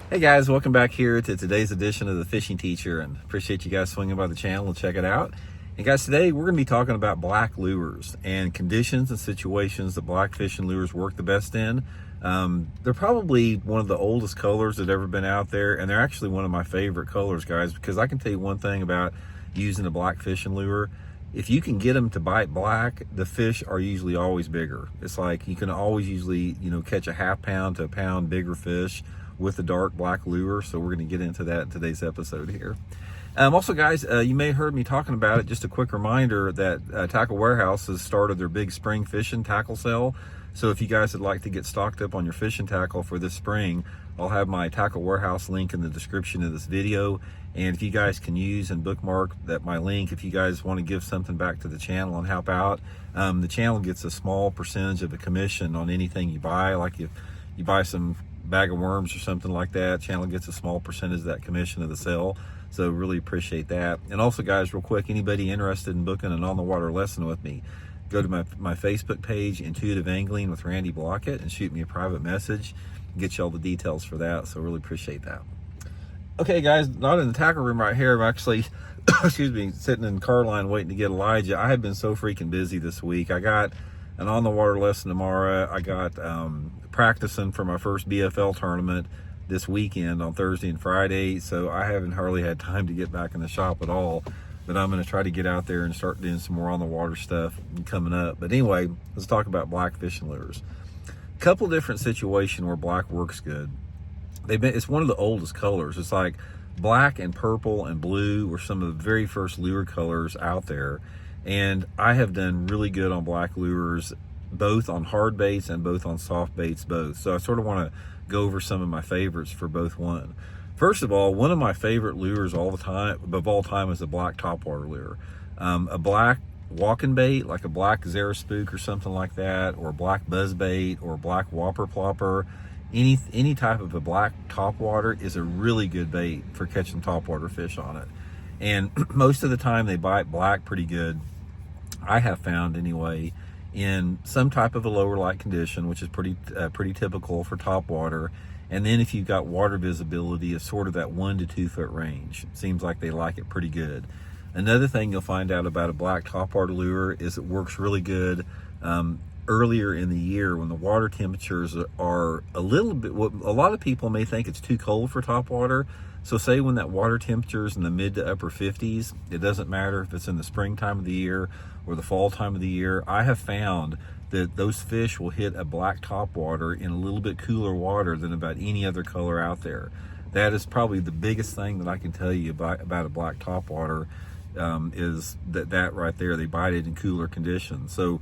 Hey guys, welcome back here to today's edition of the Fishing Teacher, and appreciate you guys swinging by the channel and check it out. And guys, today we're going to be talking about black lures and conditions and situations that black fishing lures work the best in. They're probably one of the oldest colors that ever been out there, and they're actually one of my favorite colors, guys, because I can tell you one thing about using a black fishing lure. If you can get them to bite black, the fish are usually always bigger. It's like you can always usually, catch a half pound to a pound bigger fish with the dark black lure. So we're going to get into that in today's episode here. Also, guys, you may have heard me talking about it. Just a quick reminder that Tackle Warehouse has started their big spring fishing tackle sale. So if you guys would like to get stocked up on your fishing tackle for this spring, I'll have my Tackle Warehouse link in the description of this video. And if you guys can use and bookmark my link, if you guys want to give something back to the channel and help out, the channel gets a small percentage of a commission on anything you buy. Like if you buy some bag of worms or something like that, channel gets a small percentage of that commission of the sale. So really appreciate that. And also, guys, real quick, anybody interested in booking an on the water lesson with me, go to my Facebook page, Intuitive Angling with Randy Blaukat, and shoot me a private message. Get you all the details for that. So really appreciate that. Okay, guys, not in the tackle room right here. I'm actually excuse me, sitting in the car line waiting to get Elijah. I have been so freaking busy this week. I got an on the water lesson tomorrow. I got practicing for my first BFL tournament this weekend on Thursday and Friday, so I haven't hardly had time to get back in the shop at all. But I'm going to try to get out there and start doing some more on the water stuff coming up. But anyway, let's talk about black fishing lures. A couple different situations where black works good. It's one of the oldest colors. It's like black and purple and blue were some of the very first lure colors out there. And I have done really good on black lures, both on hard baits and both on soft baits both. So I sort of want to go over some of my favorites for both one. First of all, one of my favorite lures of all time is a black topwater lure. A black walking bait, like a black Zara spook or something like that, or a black buzz bait, or a black whopper plopper. Any type of a black topwater is a really good bait for catching topwater fish on it. And most of the time they bite black pretty good, I have found anyway, in some type of a lower light condition, which is pretty typical for topwater. And then if you've got water visibility of sort of that 1 to 2 foot range, it seems like they like it pretty good. Another thing you'll find out about a black topwater lure is it works really good earlier in the year when the water temperatures are a little bit, a lot of people may think it's too cold for topwater. So say when that water temperature is in the mid to upper 50s, it doesn't matter if it's in the springtime of the year or the fall time of the year. I have found that those fish will hit a black topwater in a little bit cooler water than about any other color out there. That is probably the biggest thing that I can tell you about a black topwater, is that right there, they bite it in cooler conditions. So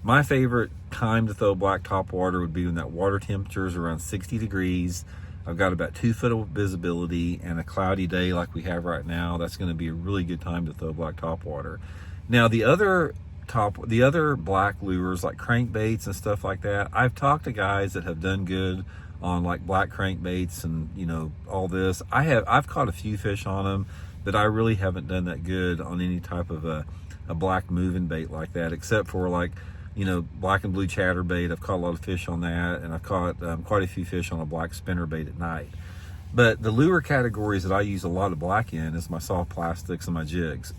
my favorite time to throw black topwater would be when that water temperature is around 60 degrees. I've got about 2 foot of visibility and a cloudy day like we have right now. That's going to be a really good time to throw black topwater. Now the other black lures like crankbaits and stuff like that, I've talked to guys that have done good on like black crankbaits and all this. I've caught a few fish on them, but I really haven't done that good on any type of a black moving bait like that, except for like black and blue chatterbait. I've caught a lot of fish on that, and I've caught quite a few fish on a black spinnerbait at night. But the lure categories that I use a lot of black in is my soft plastics and my jigs.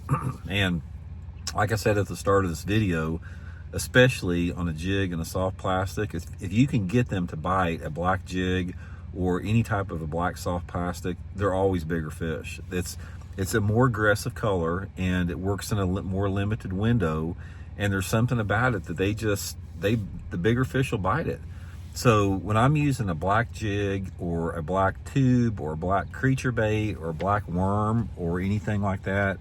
And like I said at the start of this video, especially on a jig and a soft plastic, if you can get them to bite a black jig or any type of a black soft plastic, they're always bigger fish. It's a more aggressive color, and it works in a more limited window. And there's something about it that the bigger fish will bite it. So when I'm using a black jig or a black tube or a black creature bait or a black worm or anything like that,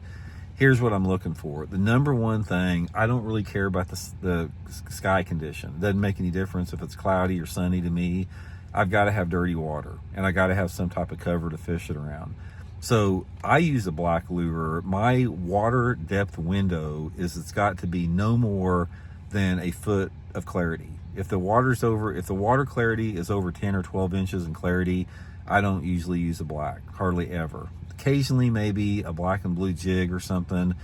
here's what I'm looking for. The number one thing, I don't really care about the sky condition. It doesn't make any difference if it's cloudy or sunny to me. I've got to have dirty water, and I got to have some type of cover to fish it around. So I use a black lure. My water depth window it's got to be no more than a foot of clarity. If the water clarity is over 10 or 12 inches in clarity, I don't usually use a black, hardly ever. Occasionally maybe a black and blue jig or something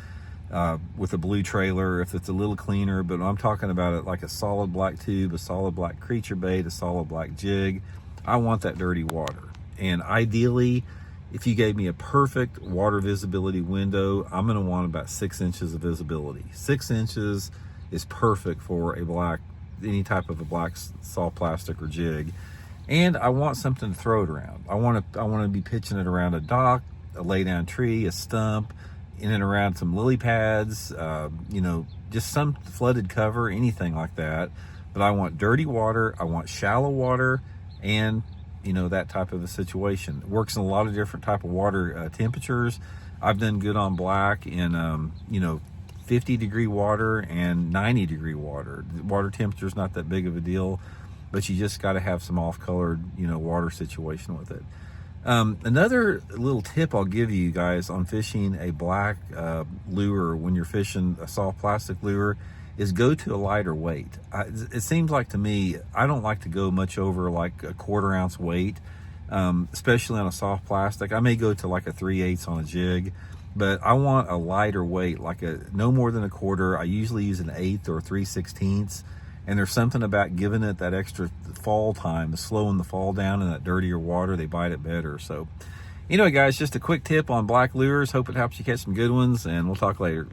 with a blue trailer if it's a little cleaner, but I'm talking about it like a solid black tube, a solid black creature bait, a solid black jig. I want that dirty water. And ideally, if you gave me a perfect water visibility window, I'm going to want about 6 inches of visibility. 6 inches is perfect for any type of a black soft plastic or jig. And I want something to throw it around. I want to be pitching it around a dock, a lay down tree, a stump, in and around some lily pads, just some flooded cover, anything like that. But I want dirty water, I want shallow water, and that type of a situation. It works in a lot of different type of water temperatures. I've done good on black in 50 degree water and 90 degree water. The water temperature is not that big of a deal, but you just got to have some off-colored water situation with it. Another little tip I'll give you guys on fishing a black lure when you're fishing a soft plastic lure is go to a lighter weight. It seems like to me, I don't like to go much over like a 1/4 ounce weight, especially on a soft plastic. I may go to like a 3/8 on a jig, but I want a lighter weight, like no more than a 1/4. I usually use an 1/8 or 3/16. And there's something about giving it that extra fall time, slowing the fall down in that dirtier water. They bite it better. So anyway, guys, just a quick tip on black lures. Hope it helps you catch some good ones, and we'll talk later.